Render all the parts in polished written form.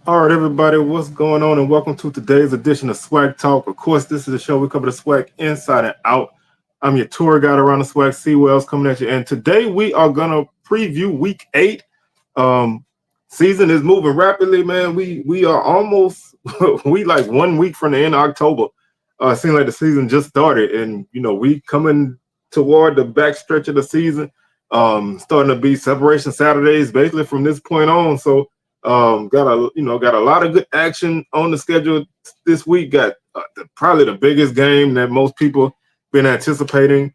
All right, everybody, what's going on? And welcome to today's edition of SWAC Talk. Of course, this is a show we cover the SWAC inside and out. I'm your tour guide around the SWAC, C. Wells, coming at you. And today we are going to preview week 8. Season is moving rapidly, man. We are almost, we like 1 week from the end of October. It seems like the season just started. And, we coming toward the back stretch of the season. Starting to be separation Saturdays basically from this point on. So, got a lot of good action on the schedule this week. Got probably the biggest game that most people been anticipating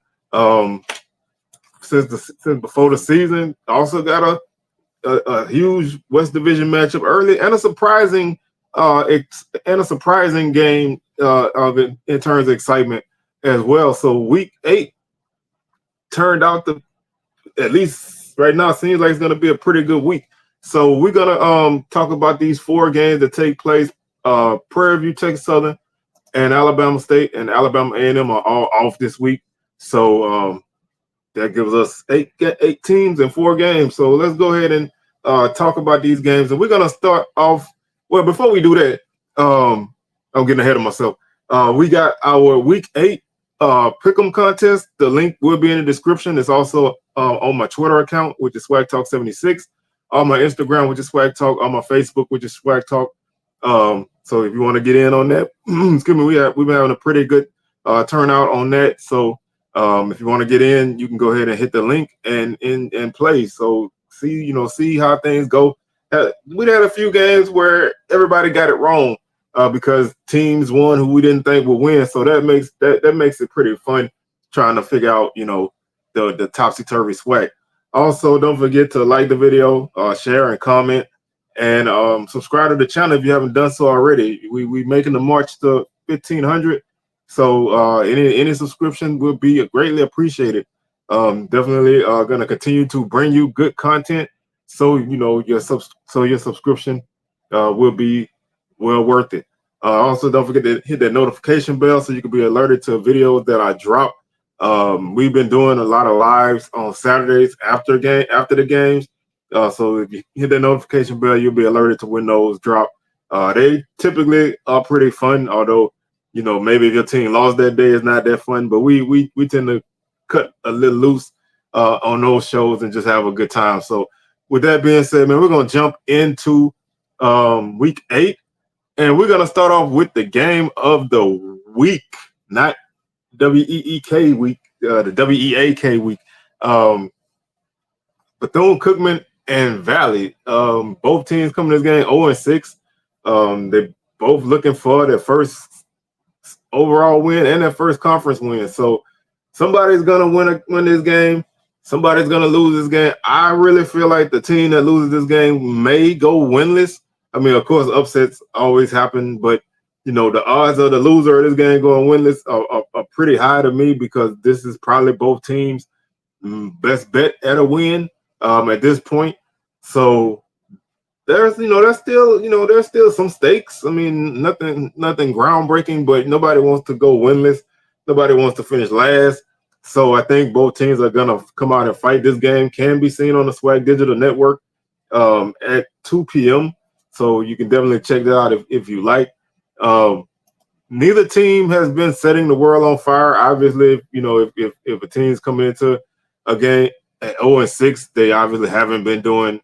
since before the season. Also got a huge West Division matchup early and a surprising game in terms of excitement as well. So week 8 turned out to, at least right now, seems like it's going to be a pretty good week. So we're gonna talk about these 4 games that take place. Prairie View, Texas Southern, and Alabama State and Alabama A&M are all off this week. So that gives us eight teams and 4 games. So let's go ahead and talk about these games. And we're gonna start off. Well, before we do that, I'm getting ahead of myself. We got our week 8 pick'em contest. The link will be in the description. It's also on my Twitter account, which is Swag Talk 76. On my Instagram, which is Swag Talk. On my Facebook, which is Swag Talk. So if you want to get in on that, excuse me, we've been having a pretty good turnout on that. So if you want to get in, you can go ahead and hit the link and play. So see how things go. We had a few games where everybody got it wrong because teams won who we didn't think would win. So that makes it pretty fun trying to figure out the topsy-turvy swag. Also, don't forget to like the video, share and comment, and subscribe to the channel if you haven't done so already. We making the march to 1,500, so any subscription will be greatly appreciated. Definitely going to continue to bring you good content, so your subscription will be well worth it. Also, don't forget to hit that notification bell so you can be alerted to videos that I drop. We've been doing a lot of lives on Saturdays after the games. So if you hit the notification bell, you'll be alerted to when those drop. They typically are pretty fun, although maybe if your team lost that day, it's not that fun. But we tend to cut a little loose on those shows and just have a good time. So with that being said, man, we're gonna jump into week 8, and we're gonna start off with the game of the week, not WEEK week, the WEAK week. Bethune-Cookman and Valley, both teams coming to this game 0-6. They both looking for their first overall win and their first conference win. So somebody's gonna win this game. Somebody's gonna lose this game. I really feel like the team that loses this game may go winless. I mean, of course, upsets always happen, but the odds of the loser of this game going winless are pretty high to me, because this is probably both teams' best bet at a win at this point. So there's still some stakes. I mean, nothing groundbreaking, but nobody wants to go winless. Nobody wants to finish last. So I think both teams are gonna come out and fight. This game can be seen on the Swag Digital Network at 2 p.m. So you can definitely check that out if you like. Neither team has been setting the world on fire. Obviously, if a team's coming into a game at 0-6, they obviously haven't been doing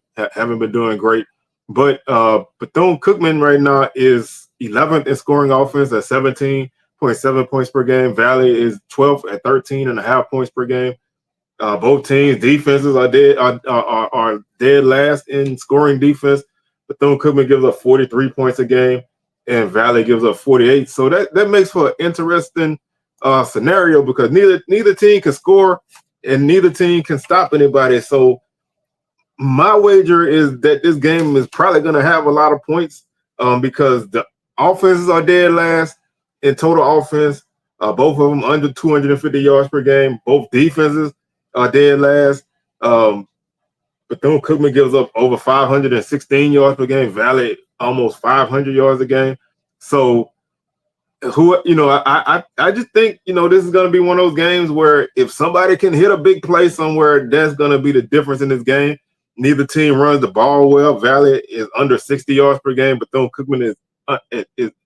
great. But Bethune-Cookman right now is 11th in scoring offense at 17.7 points per game. Valley is 12th at 13.5 points per game. Both teams' defenses are dead last in scoring defense. Bethune-Cookman gives up 43 points a game, and Valley gives up 48. So that makes for an interesting scenario, because neither team can score and neither team can stop anybody. So my wager is that this game is probably going to have a lot of points because the offenses are dead last in total offense. Both of them under 250 yards per game. Both defenses are dead last. Bethune-Cookman gives up over 516 yards per game. Valley almost 500 yards a game. So I just think this is going to be one of those games where if somebody can hit a big play somewhere, that's going to be the difference in this game. Neither team runs the ball well. Valley is under 60 yards per game. Bethune-Cookman is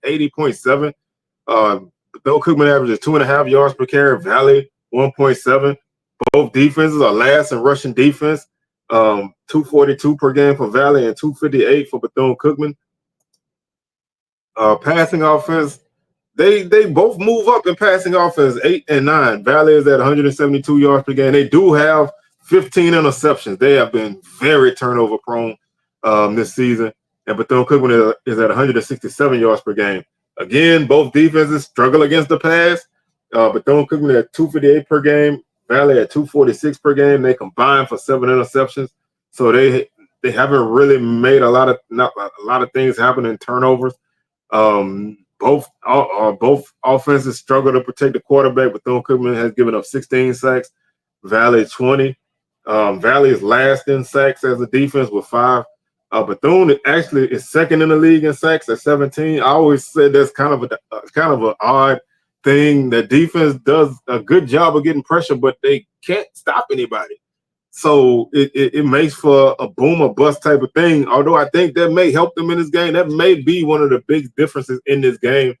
80.7. Bethune-Cookman averages 2.5 yards per carry. Valley 1.7. Both defenses are last in rushing defense. 242 per game for Valley and 258 for Bethune-Cookman. Passing offense, they both move up in passing offense, 8 and 9. Valley is at 172 yards per game. They do have 15 interceptions. They have been very turnover prone this season. And Bethune-Cookman is at 167 yards per game. Again, both defenses struggle against the pass. Bethune-Cookman at 258 per game. Valley at 246 per game. They combined for 7 interceptions. So they haven't really made a lot of things happen in turnovers. Both offenses struggle to protect the quarterback. Bethune-Cookman has given up 16 sacks. Valley 20. Valley is last in sacks as a defense with 5. Bethune actually is second in the league in sacks at 17. I always said that's kind of an odd thing. The defense does a good job of getting pressure, but they can't stop anybody. So it makes for a boom or bust type of thing. Although I think that may help them in this game. That may be one of the big differences in this game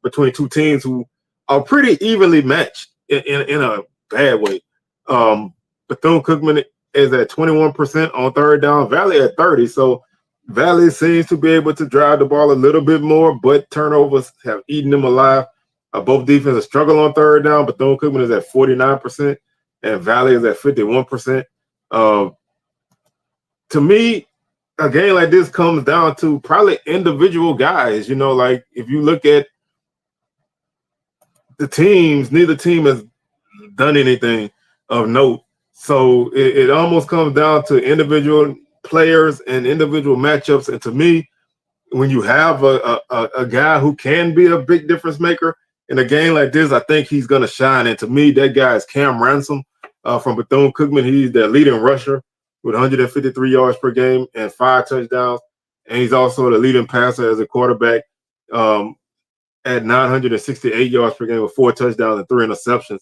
between two teams who are pretty evenly matched in a bad way. Bethune-Cookman is at 21% on third down. Valley at 30%. So Valley seems to be able to drive the ball a little bit more, but turnovers have eaten them alive. Both defenses struggle on third down. Bethune-Cookman is at 49%. And Valley is at 51%. To me, a game like this comes down to probably individual guys. You know, like if you look at the teams, neither team has done anything of note. So it almost comes down to individual players and individual matchups. And to me, when you have a guy who can be a big difference maker in a game like this, I think he's going to shine. And to me, that guy is Cam Ransom. From Bethune-Cookman, he's their leading rusher with 153 yards per game and 5 touchdowns. And he's also the leading passer as a quarterback at 968 yards per game with 4 touchdowns and 3 interceptions.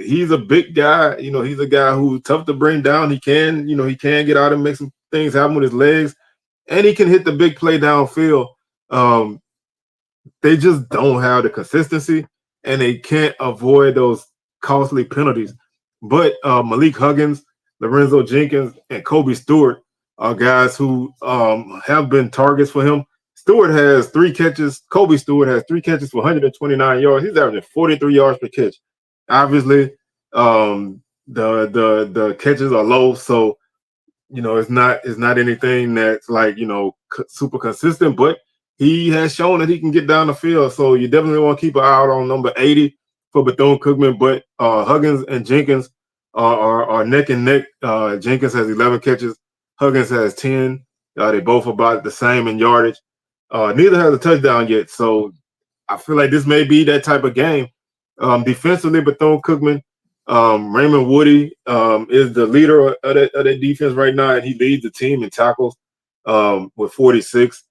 He's a big guy. You know, he's a guy who's tough to bring down. He can get out and make some things happen with his legs. And he can hit the big play downfield. They just don't have the consistency, and they can't avoid those costly penalties. But Malik Huggins, Lorenzo Jenkins, and Kobe Stewart are guys who have been targets for him. Stewart has 3 catches. Kobe Stewart has 3 catches for 129 yards. He's averaging 43 yards per catch. Obviously, the catches are low, so you know it's not anything that's like super consistent. But he has shown that he can get down the field. So you definitely want to keep an eye out on number 80. For Bethune-Cookman, but Huggins and Jenkins are neck and neck. Jenkins has 11 catches. Huggins has 10. They both about the same in yardage. Neither has a touchdown yet, so I feel like this may be that type of game. Defensively, Bethune-Cookman, Raymond Woody is the leader of that defense right now, and he leads the team in tackles with 46.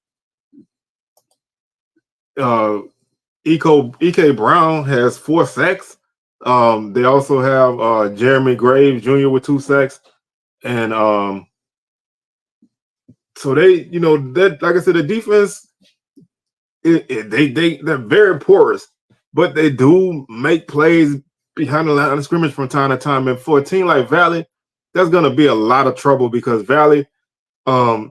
E.K. Brown has 4 sacks. They also have Jeremy Graves Jr. with 2 sacks. And so they, that like I said, the defense, they're very porous, but they do make plays behind the line of scrimmage from time to time. And for a team like Valley, that's going to be a lot of trouble because Valley obviously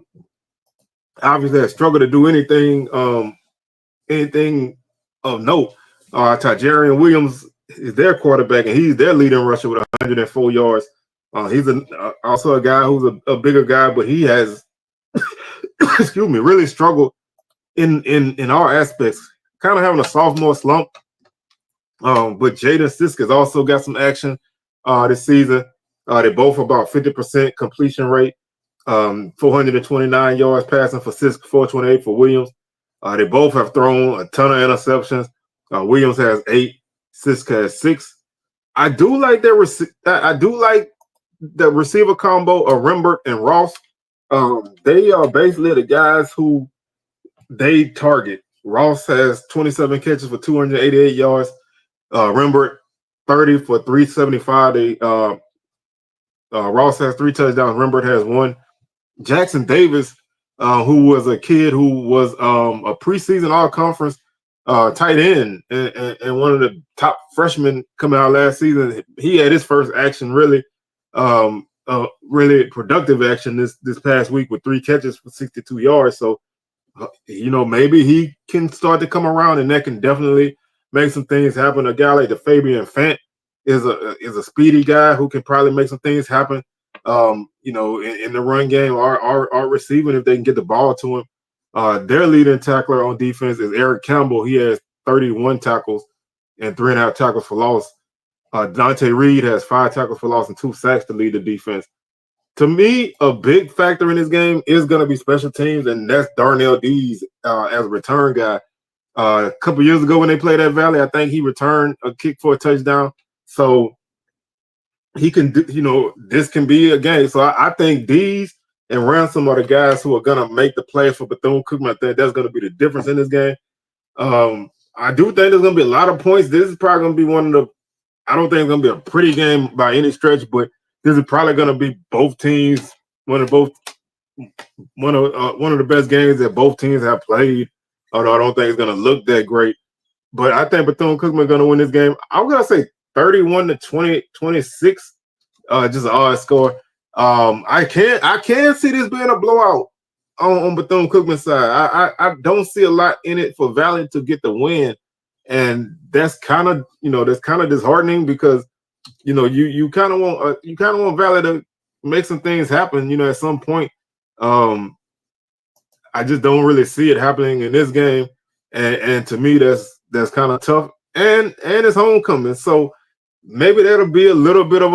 has struggled to do anything of note. Tajarian Williams is their quarterback, and he's their leading rusher with 104 yards. He's also a guy who's a bigger guy, but he has, really struggled in all aspects. Kind of having a sophomore slump. But Jaden Sisk has also got some action this season. They both about 50% completion rate. 429 yards passing for Sisk, 428 for Williams. They both have thrown a ton of interceptions. Williams has 8, Sisk has 6. I do like the receiver combo of Rembert and Ross. They are basically the guys who they target. Ross has 27 catches for 288 yards. Rembert 30 for 375. Ross has 3 touchdowns. Rembert has 1. Jackson Davis, who was a kid who was a preseason all-conference tight end and one of the top freshmen coming out last season. He had his first action, really productive action this past week with 3 catches for 62 yards. So, maybe he can start to come around, and that can definitely make some things happen. A guy like the Fabian Fant is a speedy guy who can probably make some things happen. In the run game or receiving if they can get the ball to him. Their leading tackler on defense is Eric Campbell. He has 31 tackles and 3.5 tackles for loss. Dante Reed has 5 tackles for loss and 2 sacks to lead the defense. To me, a big factor in this game is going to be special teams, and that's Darnell Dees as a return guy. A couple years ago when they played at Valley, I think he returned a kick for a touchdown. So he can do, this can be a game. So I think Dees and Ransom are the guys who are going to make the play for Bethune-Cookman. I think that's going to be the difference in this game. I do think there's going to be a lot of points. This is probably going to be I don't think it's going to be a pretty game by any stretch, but this is probably going to be both teams, one of the best games that both teams have played. Although I don't think it's going to look that great, but I think Bethune-Cookman are going to win this game. I'm going to say 31-26, just an odd score. I can see this being a blowout on Bethune-Cookman's side. I don't see a lot in it for Valley to get the win, and that's kind of disheartening because you kind of want Valley to make some things happen. At some point. I just don't really see it happening in this game, and to me that's kind of tough. And it's homecoming, so maybe that'll be a little bit of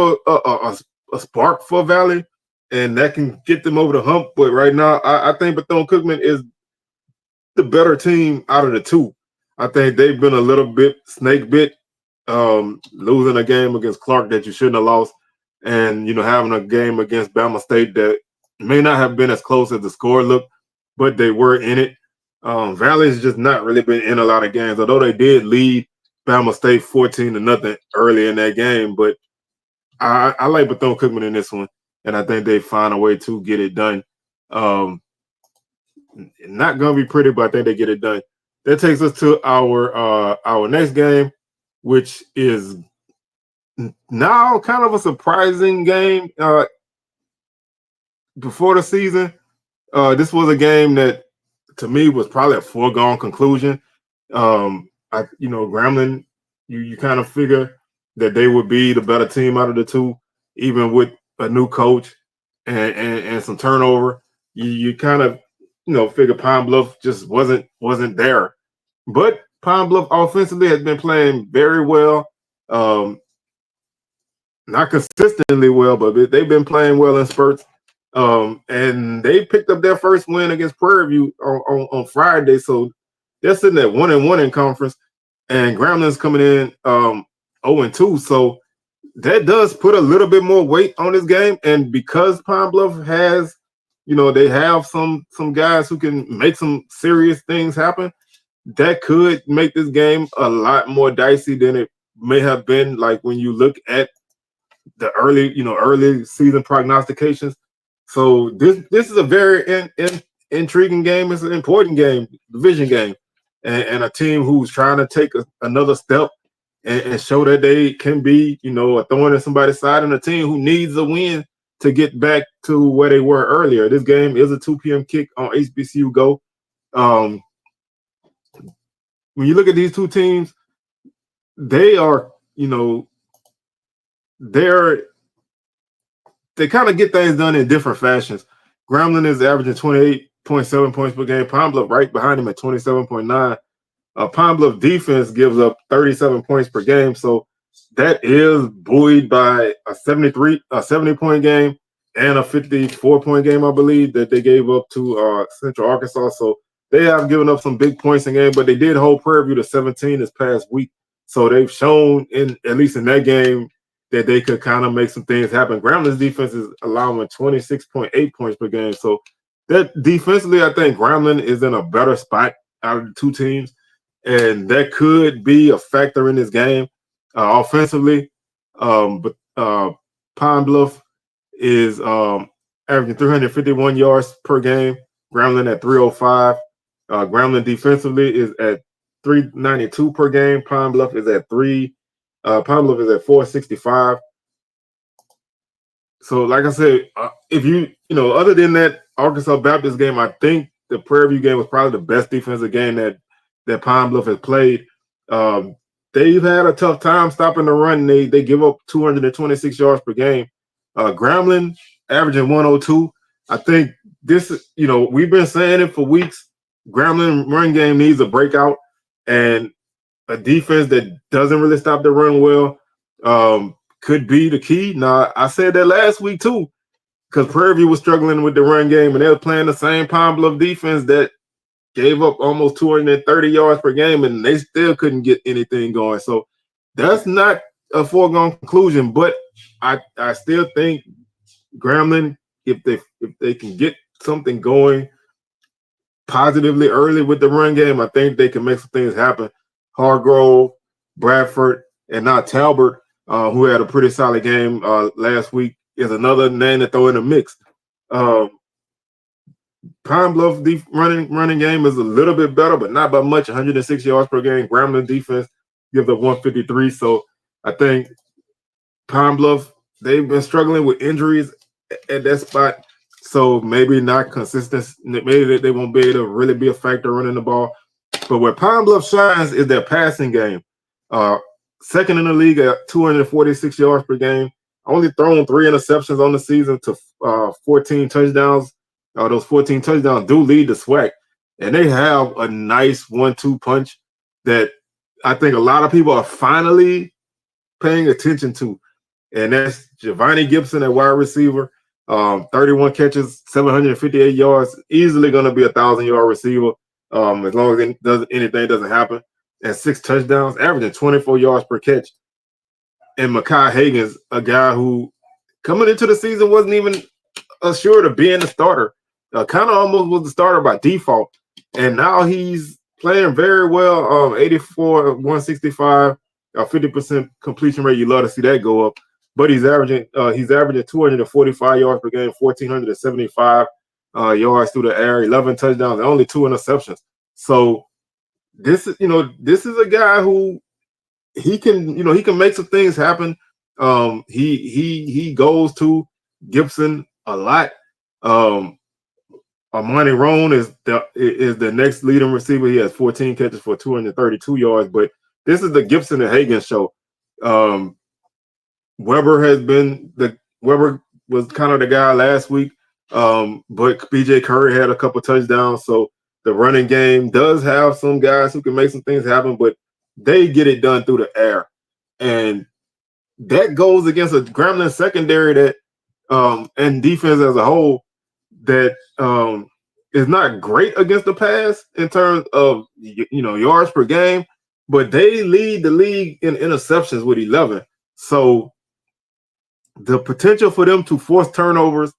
a spark for Valley, and that can get them over the hump. But right now, I think Bethune-Cookman is the better team out of the two. I think they've been a little bit snake bit, losing a game against Clark that you shouldn't have lost, and having a game against Bama State that may not have been as close as the score looked, but they were in it. Valley's just not really been in a lot of games, although they did lead Bama State 14-0 early in that game. But I like Bethune-Cookman in this one, and I think they find a way to get it done. Not going to be pretty, but I think they get it done. That takes us to our next game, which is now kind of a surprising game. Before the season, this was a game that to me was probably a foregone conclusion. Grambling, you kind of figure that they would be the better team out of the two, even with a new coach and some turnover. You kind of figure Pine Bluff just wasn't there. But Pine Bluff offensively has been playing very well. Not consistently well, but they've been playing well in spurts. And they picked up their first win against Prairie View on Friday. So they're sitting at 1-1 in conference, and Grambling's coming in 0-2. So that does put a little bit more weight on this game. And because Pine Bluff has, they have some guys who can make some serious things happen, that could make this game a lot more dicey than it may have been. Like when you look at the early season prognostications. So this is a very intriguing game. It's an important game, division game, and a team who's trying to take another step and show that they can be, a thorn in somebody's side, and a team who needs a win to get back to where they were earlier. This game is a 2 p.m. kick on HBCU Go. When you look at these two teams, they are, they kind of get things done in different fashions. Grambling is averaging 28.7 points per game. Pine Bluff right behind him at 27.9. Pine Bluff defense gives up 37 points per game. So that is buoyed by a 70-point game and a 54-point game, I believe, that they gave up to Central Arkansas. So they have given up some big points in game, but they did hold Prairie View to 17 this past week. So they've shown, at least in that game, that they could kind of make some things happen. Grambling's defense is allowing 26.8 points per game. So that defensively, I think Grambling is in a better spot out of the two teams, and that could be a factor in this game offensively. But Pine Bluff is averaging 351 yards per game. Grambling at 305. Grambling defensively is at 392 per game. Pine Bluff is at 465. So, like I said, if other than that Arkansas Baptist game, I think the Prairie View game was probably the best defensive game that Pine Bluff has played. They've had a tough time stopping the run. They give up 226 yards per game. Grambling averaging 102. I think this, we've been saying it for weeks. Grambling run game needs a breakout, and a defense that doesn't really stop the run well could be the key. Now, I said that last week too, because Prairie View was struggling with the run game, and they were playing the same Pine Bluff defense that gave up almost 230 yards per game, and they still couldn't get anything going. So that's not a foregone conclusion, but I still think Grambling, if they can get something going positively early with the run game, I think they can make some things happen. Hargrove, Bradford, and now Talbert, who had a pretty solid game last week, is another name to throw in the mix. Pine Bluff running game is a little bit better, but not by much. 106 yards per game. Grambling defense gives up 153. So I think Pine Bluff, they've been struggling with injuries at that spot. So maybe not consistent. Maybe they won't be able to really be a factor running the ball. But where Pine Bluff shines is their passing game. Second in the league at 246 yards per game. Only thrown 3 interceptions on the season to 14 touchdowns. Those 14 touchdowns do lead to SWAC. And they have a nice 1-2 punch that I think a lot of people are finally paying attention to. And that's Giovanni Gibson at wide receiver. 31 catches, 758 yards, easily going to be a 1,000-yard receiver as long as anything doesn't happen. And 6 touchdowns, averaging 24 yards per catch. And Mekhi Hagan's a guy who coming into the season wasn't even assured of being the starter. Kind of almost was the starter by default. And now he's playing very well. 84, 165, 50% completion rate. You love to see that go up. But he's averaging 245 yards per game, 1,475 yards through the air, 11 touchdowns, and only 2 interceptions. So this is a guy who he can make some things happen. He goes to Gibson a lot. Armani Roan is the next leading receiver. He has 14 catches for 232 yards. But this is the Gibson and Hagan show. Weber was kind of the guy last week, but BJ Curry had a couple touchdowns. So the running game does have some guys who can make some things happen, but they get it done through the air. And that goes against a Grambling secondary that and defense as a whole that is not great against the pass in terms of yards per game, but they lead the league in interceptions with 11. So the potential for them to force turnovers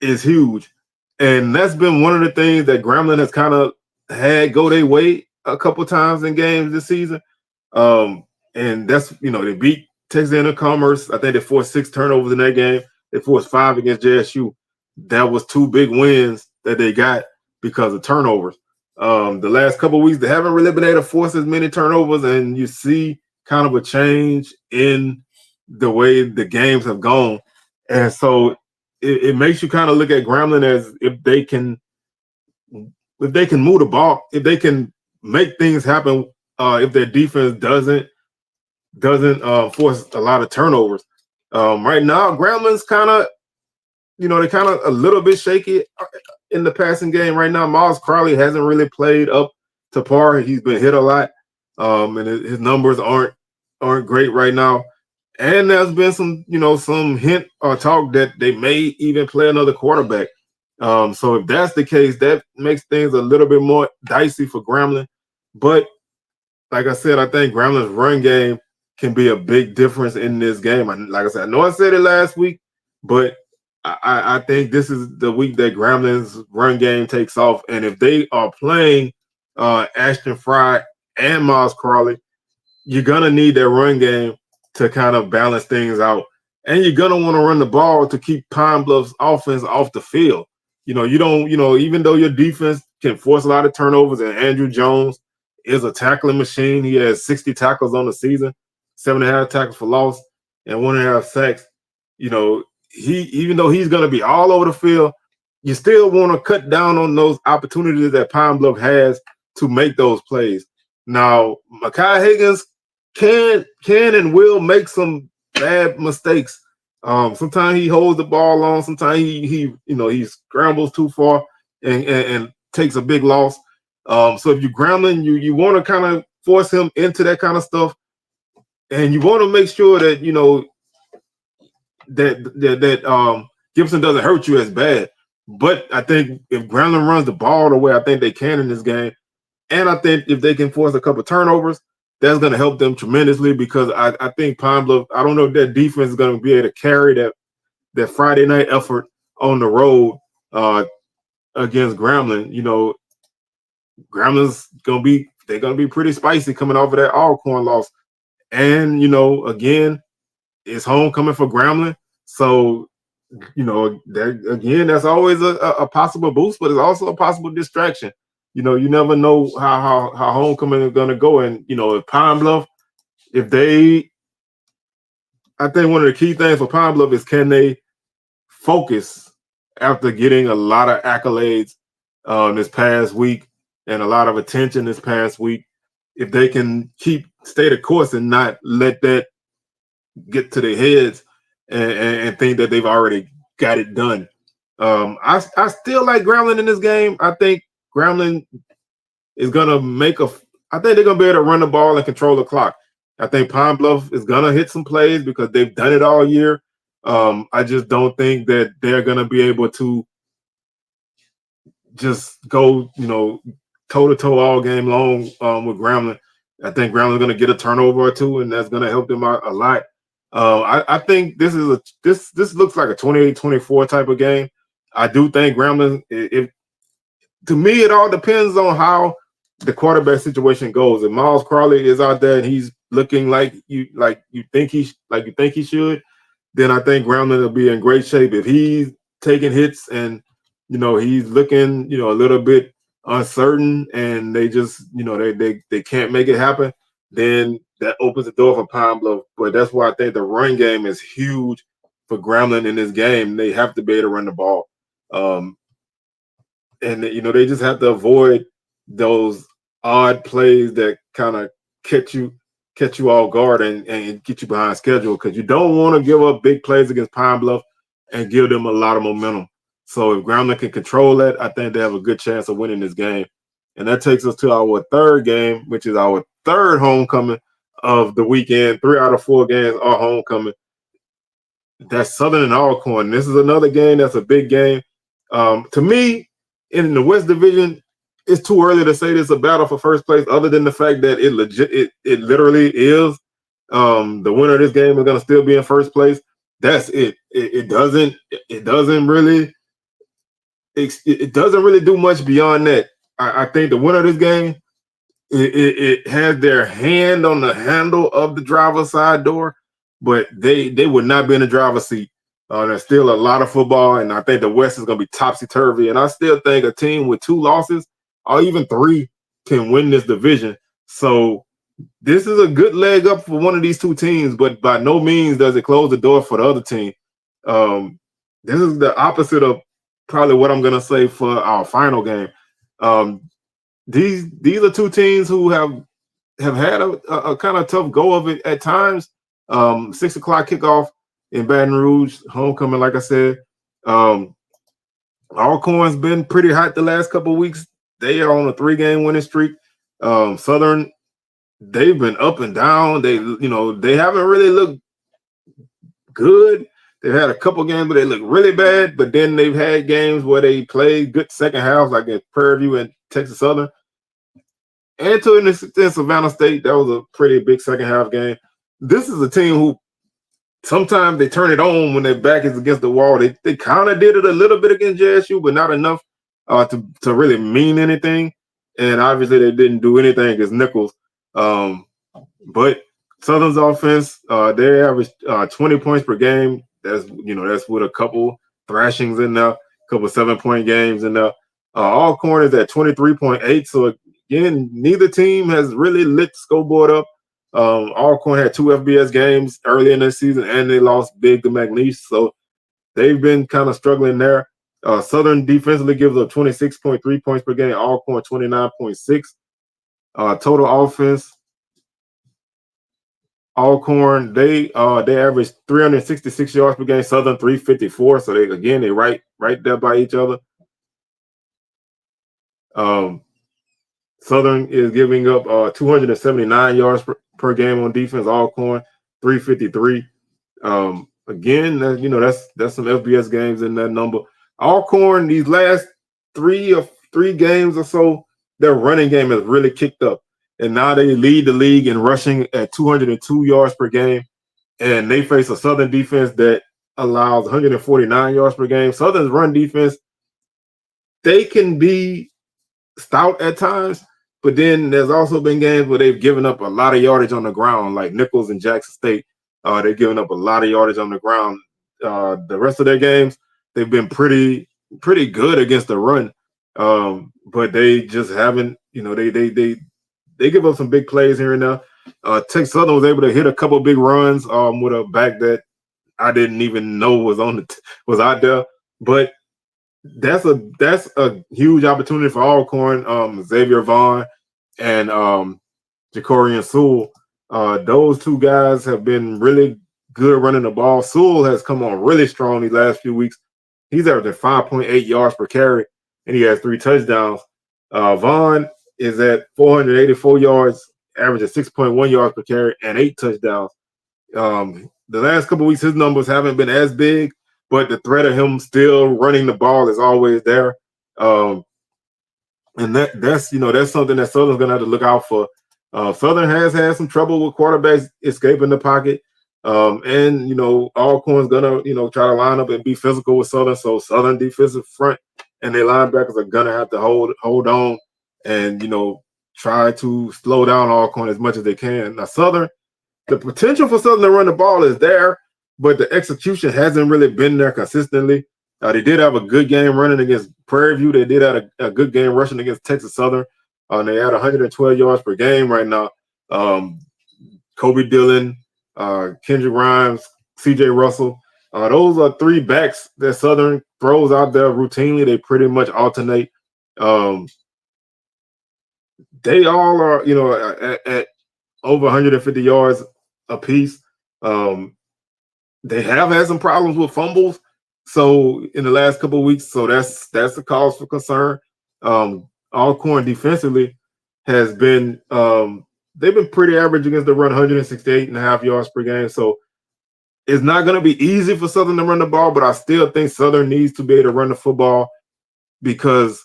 is huge. And that's been one of the things that Grambling has kind of had go their way a couple times in games this season. And that's, they beat Texas A&M Commerce. I think they forced 6 turnovers in that game. They forced 5 against JSU. That was 2 big wins that they got because of turnovers. The last couple of weeks, they haven't really been able to force as many turnovers, and you see kind of a change in the way the games have gone. And so it makes you kind of look at Grambling as if they can move the ball, if they can make things happen, if their defense doesn't force a lot of turnovers. Right now, Grambling's kind of, they're kind of a little bit shaky in the passing game right now. Miles Crowley hasn't really played up to par. He's been hit a lot, and his numbers aren't great right now. And there's been some hint or talk that they may even play another quarterback. So if that's the case, that makes things a little bit more dicey for Grambling. But like I said, I think Grambling's run game can be a big difference in this game. And like I said, I know I said it last week, but I think this is the week that Grambling's run game takes off. And if they are playing Ashton Fry and Miles Crowley, you're going to need their run game to kind of balance things out. and you're gonna want to run the ball to keep Pine Bluff's offense off the field. You don't, even though your defense can force a lot of turnovers, and Andrew Jones is a tackling machine. He has 60 tackles on the season, 7.5 tackles for loss, and 1.5 sacks. Even though he's gonna be all over the field, you still want to cut down on those opportunities that Pine Bluff has to make those plays. Now, Mekhi Higgins can and will make some bad mistakes. Sometimes he holds the ball long. Sometimes he scrambles too far and takes a big loss. So if you're grambling, you want to kind of force him into that kind of stuff, and you want to make sure that that Gibson doesn't hurt you as bad. But I think if Grambling runs the ball the way I think they can in this game, and I think if they can force a couple of turnovers, that's going to help them tremendously, because I think Pine Bluff, I don't know if that defense is going to be able to carry that Friday night effort on the road against Grambling. Grambling's they're going to be pretty spicy coming off of that Alcorn loss. And, again, it's homecoming for Grambling. So, that's always a possible boost, but it's also a possible distraction. You never know how homecoming is going to go. And, if Pine Bluff, I think one of the key things for Pine Bluff is, can they focus after getting a lot of accolades this past week and a lot of attention this past week? If they can stay the course and not let that get to their heads and think that they've already got it done. I still like Grambling in this game. I think Grambling is going to I think they're going to be able to run the ball and control the clock. I think Pine Bluff is going to hit some plays because they've done it all year. I just don't think that they're going to be able to just go, toe-to-toe all game long with Grambling. I think Grambling is going to get a turnover or two, and that's going to help them out a lot. I think this looks like a 28-24 type of game. I do think Grambling, to me, it all depends on how the quarterback situation goes. If Miles Crawley is out there and he's looking like you think he should, then I think Grambling will be in great shape. If he's taking hits and he's looking a little bit uncertain and they just they can't make it happen, then that opens the door for Pine Bluff. But that's why I think the run game is huge for Grambling in this game. They have to be able to run the ball. And they just have to avoid those odd plays that kind of catch you off guard and get you behind schedule, because you don't want to give up big plays against Pine Bluff and give them a lot of momentum. So if Grambling can control that, I think they have a good chance of winning this game. And that takes us to our third game, which is our third homecoming of the weekend. 3 out of 4 games are homecoming. That's Southern and Alcorn. This is another game that's a big game. To me, in the West Division, it's too early to say this is a battle for first place, other than the fact that it literally is. The winner of this game is going to still be in first place. That's it. It doesn't really do much beyond that. I think the winner of this game, it has their hand on the handle of the driver's side door, but they would not be in the driver's seat. There's still a lot of football, and I think the West is going to be topsy-turvy. And I still think a team with 2 losses or even 3 can win this division. So this is a good leg up for one of these 2 teams, but by no means does it close the door for the other team. This is the opposite of probably what I'm going to say for our final game. These are 2 teams who have had a kind of tough go of it at times. 6 o'clock kickoff in Baton Rouge, homecoming, like I said. Alcorn's been pretty hot the last couple of weeks. They are on a 3-game winning streak. Southern, they've been up and down. They haven't really looked good. They've had a couple games where they look really bad, but then they've had games where they played good second halves, like at Prairie View and Texas Southern. And to an extent, Savannah State, that was a pretty big second half game. This is a team who sometimes they turn it on when their back is against the wall. They kind of did it a little bit against JSU, but not enough to really mean anything. And obviously they didn't do anything against Nichols. But Southern's offense, they average 20 points per game. That's with a couple thrashings in there, a couple 7-point games in there. Alcorn is at 23.8. So again, neither team has really lit the scoreboard up. Alcorn had 2 FBS games early in the season, and they lost big to McNeese. So they've been kind of struggling there. Southern defensively gives up 26.3 points per game. Alcorn 29.6. Total offense. Alcorn, they average 366 yards per game. Southern 354. So they right there by each other. Southern is giving up 279 yards per game on defense. Alcorn 353. Again, that's some FBS games in that number. Alcorn, these last three games or so, their running game has really kicked up. And now they lead the league in rushing at 202 yards per game. And they face a Southern defense that allows 149 yards per game. Southern's run defense, they can be stout at times, but then there's also been games where they've given up a lot of yardage on the ground, like Nichols and Jackson State. They've given up a lot of yardage on the ground. The rest of their games, they've been pretty good against the run. But they just haven't, they give up some big plays here and there. Texas Southern was able to hit a couple big runs with a back that I didn't even know was out there. But that's a huge opportunity for Alcorn. Xavier Vaughn and Jacorian Sewell. Those two guys have been really good running the ball. Sewell has come on really strong these last few weeks. He's averaging 5.8 yards per carry, and he has 3 touchdowns. Vaughn is at 484 yards, averaging 6.1 yards per carry, and 8 touchdowns. The last couple of weeks, his numbers haven't been as big, but the threat of him still running the ball is always there. And that's something that Southern's gonna have to look out for. Southern has had some trouble with quarterbacks escaping the pocket. And Alcorn's gonna, try to line up and be physical with Southern. So Southern defensive front and their linebackers are gonna have to hold on and try to slow down Alcorn as much as they can. Now Southern, the potential for Southern to run the ball is there, but the execution hasn't really been there consistently. They did have a good game running against Prairie View. They did have a good game rushing against Texas Southern. They had 112 yards per game right now. Kobe Dillon, Kendrick Rhymes, CJ Russell. Those are 3 backs that Southern throws out there routinely. They pretty much alternate. They all are, at over 150 yards apiece. They have had some problems with fumbles. So in the last couple of weeks, so that's a cause for concern. Alcorn defensively has been they've been pretty average against the run, 168.5 yards per game. So it's not going to be easy for Southern to run the ball, but I still think Southern needs to be able to run the football, because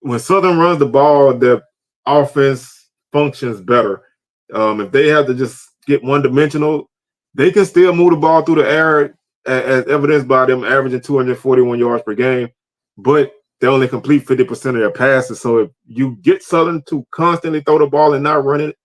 when Southern runs the ball, their offense functions better. If they have to just get one-dimensional, they can still move the ball through the air, as evidenced by them averaging 241 yards per game, but they only complete 50% of their passes. So if you get Southern to constantly throw the ball and not run it,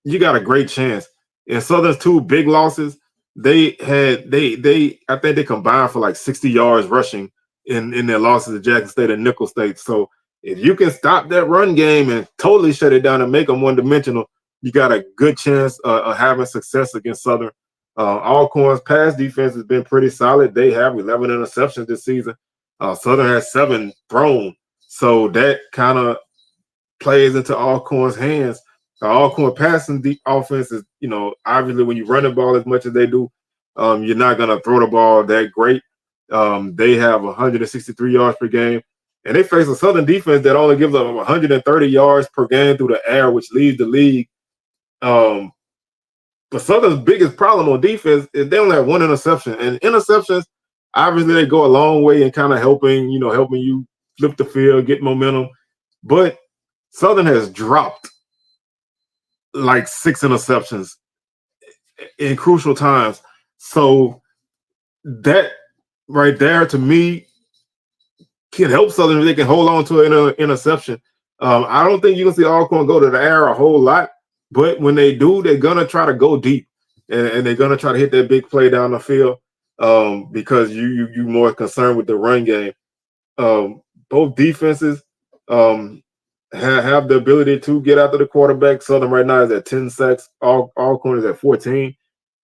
you got a great chance. And Southern's 2 big losses, I think they combined for like 60 yards rushing in their losses to Jackson State and Nicholls State. So if you can stop that run game and totally shut it down and make them one-dimensional, you got a good chance of having success against Southern. Alcorn's pass defense has been pretty solid. They have 11 interceptions this season. Southern has 7 thrown. So that kind of plays into Alcorn's hands. Alcorn passing the offense is, obviously when you run the ball as much as they do, you're not going to throw the ball that great. They have 163 yards per game. And they face a Southern defense that only gives up 130 yards per game through the air, which leads the league. But Southern's biggest problem on defense is they only have 1 interception. And interceptions, obviously, they go a long way in kind of helping you flip the field, get momentum. But Southern has dropped like 6 interceptions in crucial times. So that right there, to me, can help Southern if they can hold on to an interception. I don't think you can see Alcorn go to the air a whole lot, But when they do, they're gonna try to go deep, and they're gonna try to hit that big play down the field, because you more concerned with the run game. Both defenses have the ability to get after the quarterback. Southern right now is at 10 sacks. All corners at 14.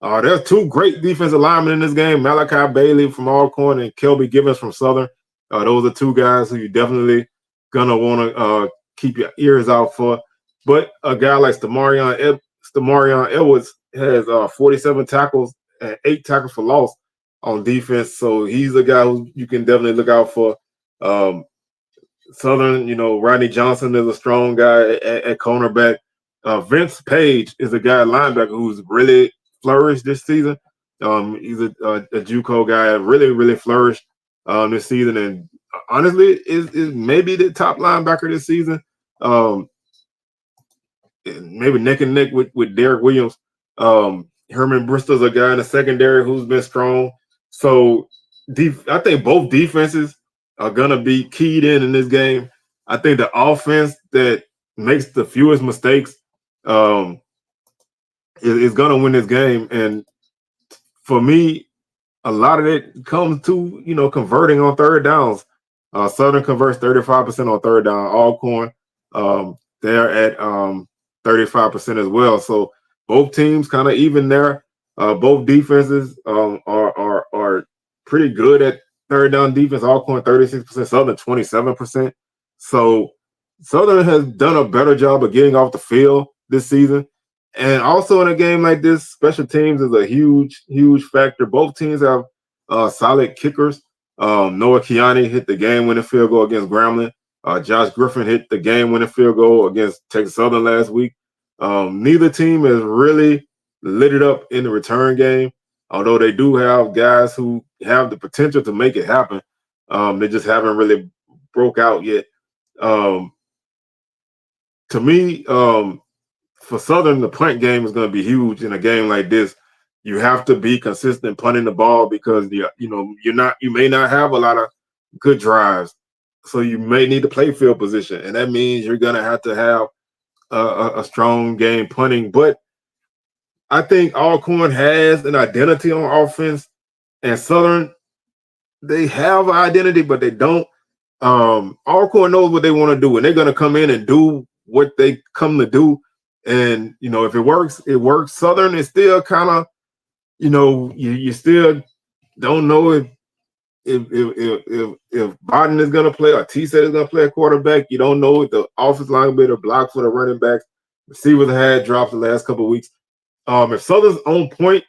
There's two great defensive linemen in this game: Malachi Bailey from Alcorn and Kelby Gibbons from Southern. Those are two guys who you definitely gonna want to keep your ears out for. But a guy like Stamarion Edwards has 47 tackles and 8 tackles for loss on defense. So he's a guy who you can definitely look out for. Southern, Rodney Johnson is a strong guy at cornerback. Vince Page is a guy linebacker who's really flourished this season. He's a JUCO guy, really flourished this season, and honestly, is maybe the top linebacker this season. Maybe neck and neck with Derek Williams. Herman Bristol's a guy in the secondary who's been strong. So I think both defenses are gonna be keyed in this game. I think the offense that makes the fewest mistakes is gonna win this game. And for me, a lot of it comes to converting on third downs. Southern converts 35% on third down. Alcorn, they're at 35% as well. So both teams kind of even there. Both defenses are pretty good at third down defense. Alcorn 36%, Southern 27%. So Southern has done a better job of getting off the field this season. And also in a game like this, special teams is a huge factor. Both teams have solid kickers. Noah Kiani hit the game-winning field goal against Grambling. Josh Griffin hit the game-winning field goal against Texas Southern last week. Neither team has really lit it up in the return game, although they do have guys who have the potential to make it happen. They just haven't really broke out yet. To me, for Southern, the punt game is going to be huge in a game like this. You have to be consistent punting the ball because you may not have a lot of good drives, so you may need to play field position, and that means you're going to have a strong game punting. But I think Alcorn has an identity on offense, and Southern, they have an identity, but they don't. Alcorn knows what they want to do, and they're going to come in and do what they come to do. And if it works, it works. Southern is still kind of, you still don't know if Biden is going to play or T-Set is going to play a quarterback. You don't know if the offensive line will be able to block for the running backs. Receivers had dropped the last couple of weeks. If Southern's on point,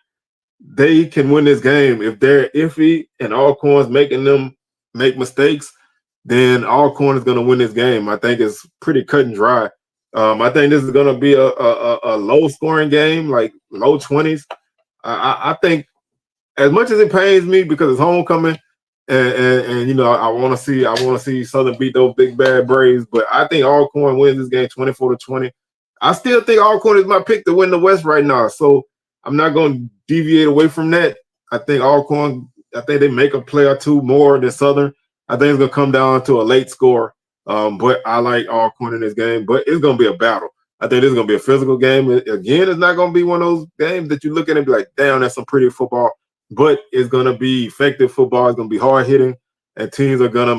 they can win this game. If they're iffy and Alcorn's making them make mistakes, then Alcorn is going to win this game. I think it's pretty cut and dry. I think this is going to be a low-scoring game, like low 20s. I think, as much as it pains me because it's homecoming, and I want to see Southern beat those big bad Braves, but I think Alcorn wins this game 24-20. I still think Alcorn is my pick to win the West right now, so I'm not going to deviate away from that. I think they make a play or two more than Southern. I think it's going to come down to a late score. But I like Alcorn in this game, but it's going to be a battle. I think this is going to be a physical game. Again, it's not going to be one of those games that you look at and be like, damn, that's some pretty football. But it's going to be effective football. It's going to be hard hitting, and teams are going to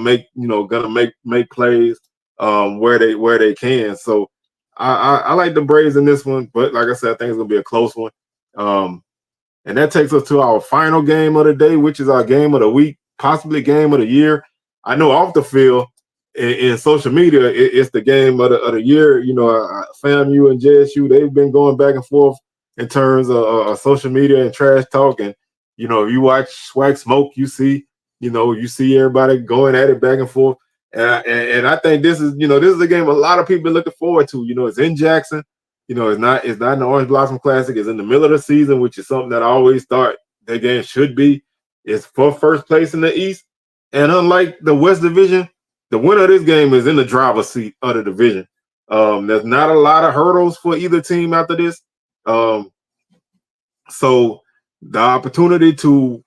make plays where they can. So I like the Braves in this one, but like I said, I think it's going to be a close one. And that takes us to our final game of the day, which is our game of the week, possibly game of the year. I know off the field, in social media, it's the game of the year. FAMU and JSU, they've been going back and forth in terms of social media and trash talk. And if you watch SWAC Smoke, you see everybody going at it back and forth. And I think this is a game a lot of people been looking forward to. It's in Jackson. It's not in the Orange Blossom Classic. It's in the middle of the season, which is something that I always thought that game should be. It's for first place in the East, and unlike the West Division, the winner of this game is in the driver's seat of the division. There's not a lot of hurdles for either team after this. So the opportunity to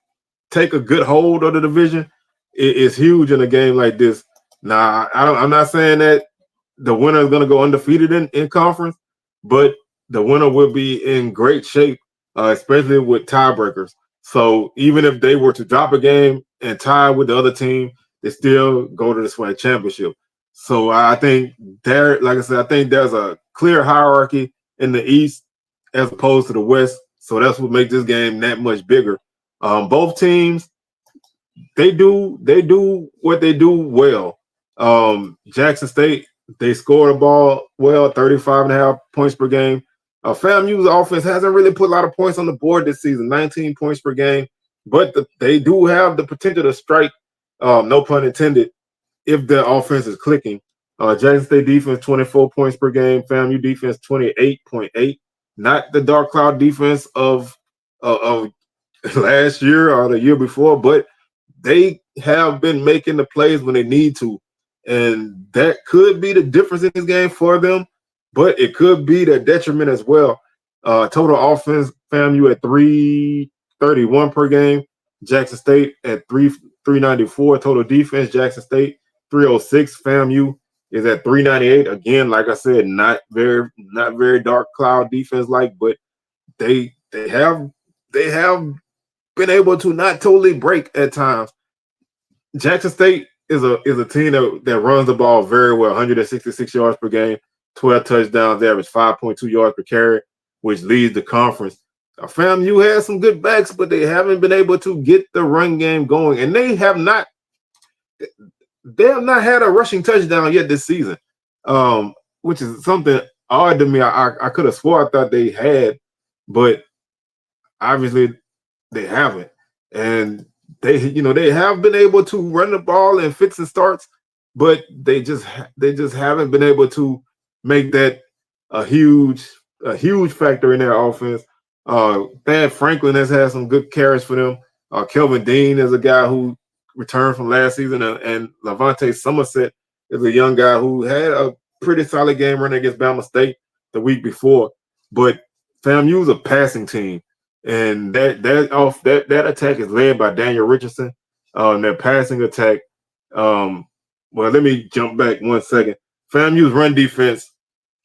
take a good hold of the division is huge in a game like this. Now, I'm not saying that the winner is going to go undefeated in conference, but the winner will be in great shape, especially with tiebreakers. So even if they were to drop a game and tie with the other team, they still go to the SWAC championship. So I think there, like I said, I think there's a clear hierarchy in the East as opposed to the West. So that's what makes this game that much bigger. Both teams, they do what they do well. Jackson State, they score the ball well, 35.5 points per game. FAMU's offense hasn't really put a lot of points on the board this season, 19 points per game, but they do have the potential to strike, no pun intended, if their offense is clicking. Jackson State defense, 24 points per game. FAMU defense, 28.8. Not the dark cloud defense of last year or the year before, but they have been making the plays when they need to. And that could be the difference in this game for them, but it could be the detriment as well. Total offense, FAMU at 331 per game. Jackson State at 394. Total defense, Jackson State 306. FAMU is at 398. Again, like I said, not very dark cloud defense like, but they have been able to not totally break at times. Jackson State is a team that runs the ball very well, 166 yards per game, 12 touchdowns, they average 5.2 yards per carry, which leads the conference. FAMU has some good backs, but they haven't been able to get the run game going, and they have not had a rushing touchdown yet this season, which is something odd to me. I could have swore I thought they had, but obviously they haven't. And they have been able to run the ball and fits and starts, but they just haven't been able to make that a huge factor in their offense. Thad Franklin has had some good carries for them. Kelvin Dean is a guy who returned from last season, and Levante Somerset is a young guy who had a pretty solid game running against Bama State the week before. But FAMU is a passing team, and that attack is led by Daniel Richardson. Their passing attack. Well, let me jump back 1 second. FAMU's run defense,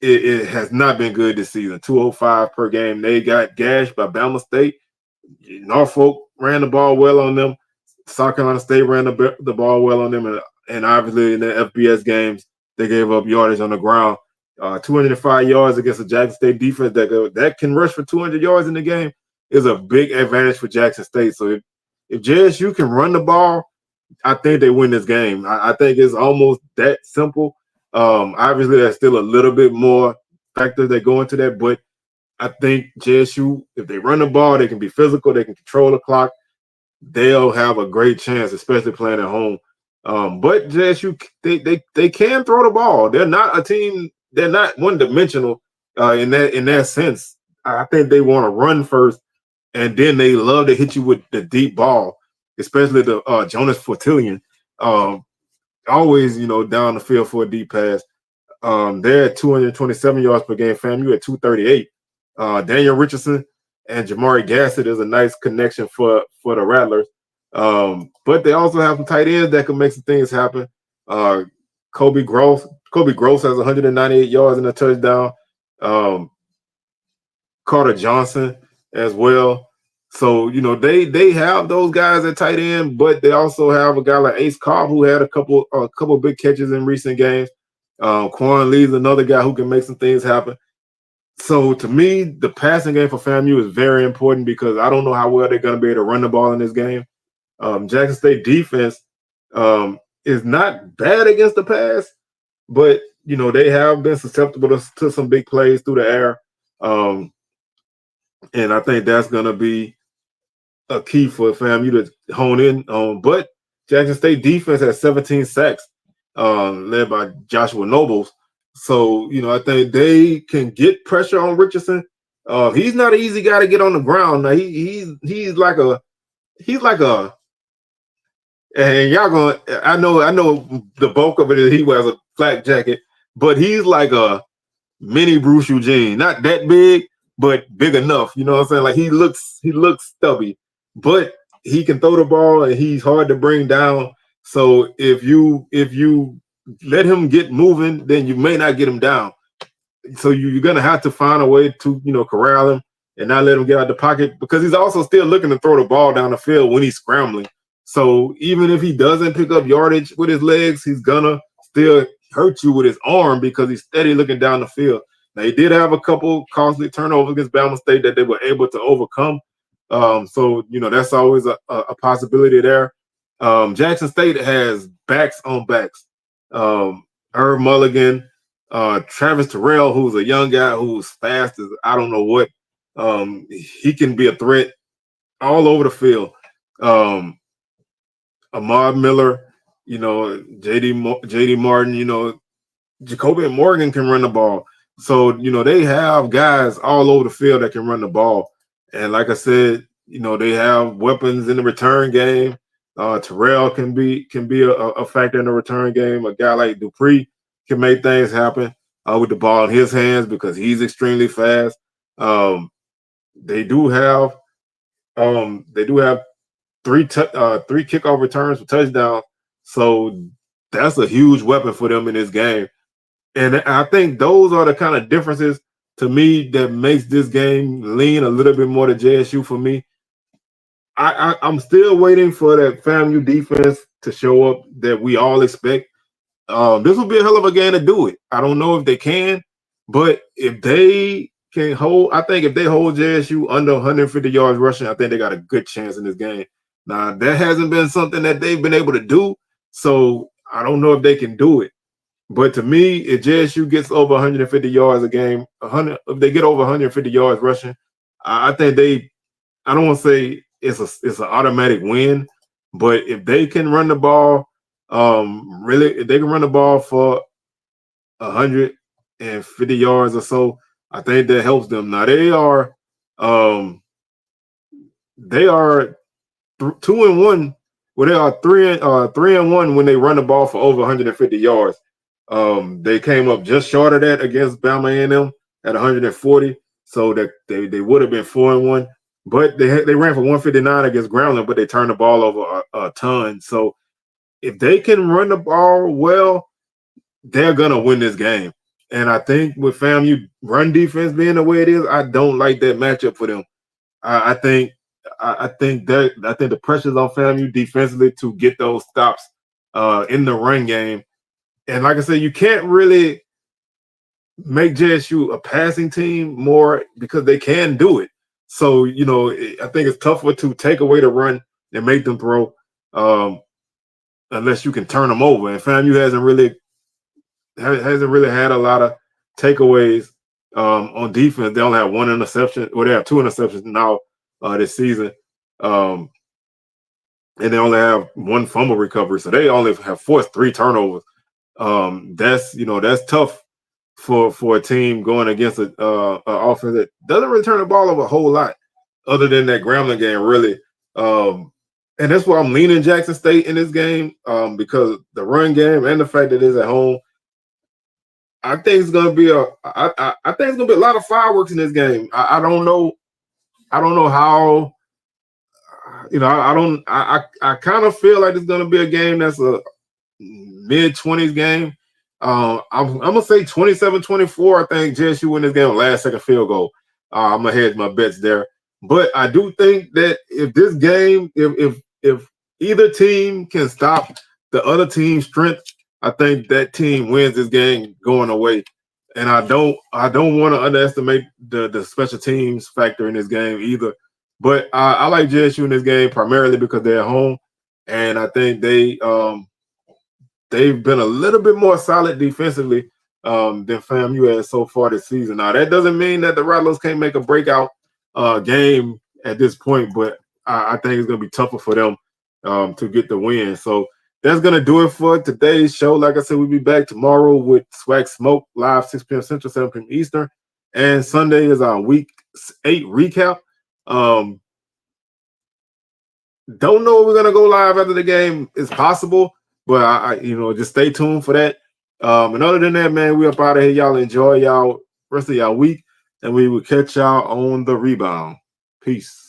it has not been good this season. 205 per game. They got gashed by Bama State. Norfolk ran the ball well on them. South Carolina State ran the ball well on them, and obviously in the FBS games, they gave up yardage on the ground. 205 yards against a Jackson State defense that can rush for 200 yards in the game is a big advantage for Jackson State. So if JSU can run the ball, I think they win this game. I think it's almost that simple. Obviously, there's still a little bit more factors that go into that, but I think JSU, if they run the ball, they can be physical, they can control the clock, they'll have a great chance, especially playing at home. But JSU, they can throw the ball. They're not a team. They're not one-dimensional in that sense. I think they want to run first, and then they love to hit you with the deep ball, especially the Jonas Fortillion. Always, down the field for a deep pass. They're at 227 yards per game. FAMU at 238. Daniel Richardson and Jamari Gassett is a nice connection for the Rattlers. But they also have some tight ends that can make some things happen. Kobe Gross has 198 yards and a touchdown. Carter Johnson as well. So, they have those guys at tight end, but they also have a guy like Ace Cobb who had a couple big catches in recent games. Quan Lee's another guy who can make some things happen. So, to me, the passing game for FAMU is very important because I don't know how well they're going to be able to run the ball in this game. Jackson State defense is not bad against the pass, but, they have been susceptible to some big plays through the air. And I think that's going to be a key for FAMU to hone in on. But Jackson State defense has 17 sacks, led by Joshua Nobles. So, I think they can get pressure on Richardson. He's not an easy guy to get on the ground. Now he's like a, and y'all going, I know the bulk of it is he wears a flak jacket, but he's like a mini Bruce Eugene, not that big, but big enough. You know what I'm saying? Like he looks stubby, but he can throw the ball and he's hard to bring down. So if you let him get moving, then you may not get him down. So you're gonna have to find a way to, you know, corral him and not let him get out the pocket, because he's also still looking to throw the ball down the field when he's scrambling. So even if he doesn't pick up yardage with his legs, he's gonna still hurt you with his arm because he's steady looking down the field. Now, he did have a couple costly turnovers against Bama State that they were able to overcome. So, you know, that's always a possibility there. Jackson State has backs on backs. Herb Mulligan, Travis Terrell, who's a young guy who's fast as I don't know what. He can be a threat all over the field. Ahmad Miller, you know, JD Martin, you know, Jacoby Morgan can run the ball. So, you know, they have guys all over the field that can run the ball. And like I said, you know, they have weapons in the return game. Terrell can be a factor in the return game. A guy like Dupree can make things happen with the ball in his hands because he's extremely fast. They do have three kickoff returns for touchdowns. So that's a huge weapon for them in this game. And I think those are the kind of differences to me that makes this game lean a little bit more to JSU for me. I'm still waiting for that FAMU defense to show up that we all expect. This will be a hell of a game to do it. I don't know if they can, but if they can hold, I think if they hold JSU under 150 yards rushing, I think they got a good chance in this game. Now, that hasn't been something that they've been able to do, so I don't know if they can do it. But to me, if JSU gets over 150 yards a game, if they get over 150 yards rushing, I think I don't want to say it's an automatic win, but if they can run the ball, really, if they can run the ball for 150 yards or so, I think that helps them. Now they are 2-1. Well, they are 3-1 when they run the ball for over 150 yards. They came up just short of that against Bama A&M at 140, so that they would have been 4-1. But they ran for 159 against Grambling, but they turned the ball over a ton. So if they can run the ball well, they're gonna win this game. And I think with FAMU run defense being the way it is, I don't like that matchup for them. I think the pressure's on FAMU defensively to get those stops in the run game. And like I said, you can't really make JSU a passing team more because they can do it. So, you know, I think it's tougher to take away the run and make them throw unless you can turn them over. And FAMU hasn't really had a lot of takeaways on defense. They only have one interception, or they have two interceptions now this season. And they only have one fumble recovery. So they only have forced 3 turnovers. That's tough for a team going against an offense that doesn't really turn the ball over a whole lot, other than that Grambling game, really. And that's why I'm leaning Jackson State in this game, because the run game and the fact that it's at home. I think it's gonna be a lot of fireworks in this game. I don't know how. You know, I kind of feel like it's gonna be a game that's a mid-20s game. I'm gonna say 27-24. I think JSU win this game on last second field goal. I'm gonna hedge my bets there. But I do think that if this game, if either team can stop the other team's strength, I think that team wins this game going away. And I don't want to underestimate the special teams factor in this game either. But I like JSU in this game primarily because they're at home, and I think they've been a little bit more solid defensively than FAMU has so far this season. Now, that doesn't mean that the Rattlers can't make a breakout game at this point, but I think it's going to be tougher for them to get the win. So that's going to do it for today's show. Like I said, we'll be back tomorrow with SWAC Smoke live 6 p.m. Central, 7 p.m. Eastern. And Sunday is our Week 8 recap. Don't know if we're going to go live after the game. It's possible, but I just stay tuned for that. And other than that, man, we up out of here. Y'all enjoy y'all rest of y'all week, and we will catch y'all on the rebound. Peace.